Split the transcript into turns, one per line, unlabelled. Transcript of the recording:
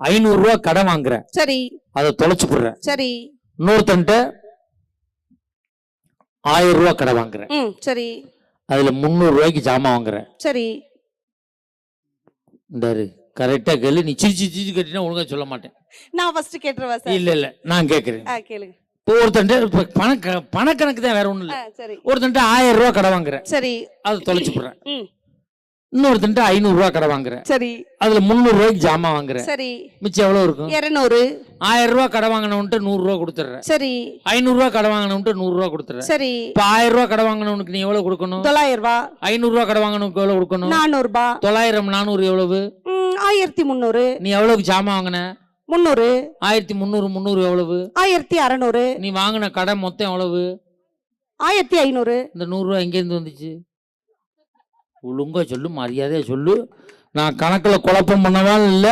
500 கடன் வாங்குறேன்,
சரி
அதை தொலைச்சு போடுறேன்.
சரி
இன்னொருத்தன்ட்ட 1000 கடன் வாங்குறேன்,
சரி
அதுல 300 ஜாமான் வாங்குறேன்.
சரி
இந்த கரெக்டா கேளு. நீ சிரிச்சு சிரிச்சு கேட்டீங்கன்னா ஒழுங்கா சொல்ல மாட்டேன்.
நான் ஃபர்ஸ்ட் கேட்டுறவா சார்?
இல்ல நான் கேட்கிறேன்.
கேளுங்க.
இப்போ ஒருத்தன்ட்ட பணக்கணக்கு தான், வேற ஒண்ணும் இல்ல.
சரி.
ஒருத்தன்ட்ட 1000 கடன் வாங்குறேன்,
சரி,
அதை தொலைச்சு போடுறேன். இன்னொருத்தன்ட்ட 500 கடன் வாங்குறேன்,
சரி,
அதுல 300 ஜாமான் வாங்குறேன்.
சரி,
மிச்சம் எவ்வளவு இருக்கும்?
200.
1000 கடன் வாங்கினவன்ட்டு 100 கொடுத்துறேன்.
சரி.
500 கடன் வாங்கினவன்ட்டு 100 கொடுத்துறேன்.
சரி.
இப்ப 1000 கடன் வாங்கினவனுக்கு நீ எவ்வளவு கொடுக்கணும்?
900.
500 கடன் வாங்கினவனுக்கு எவ்வளவு கொடுக்கணும்?
400.
900 400 எவ்வளவு?
1300.
நீ எவ்வளவு ஜாமான் வாங்கின?
300.
1300 எவ்வளவு?
1600.
நீ வாங்கின கடன் மொத்தம் எவ்வளவு?
1500.
இந்த 100 எங்க இருந்து வந்துச்சு? ஒழுங்கா சொல்லு, மரியாதையா சொல்லு. நான் கணக்குல குழப்பம் பண்ணவாலும் இல்ல.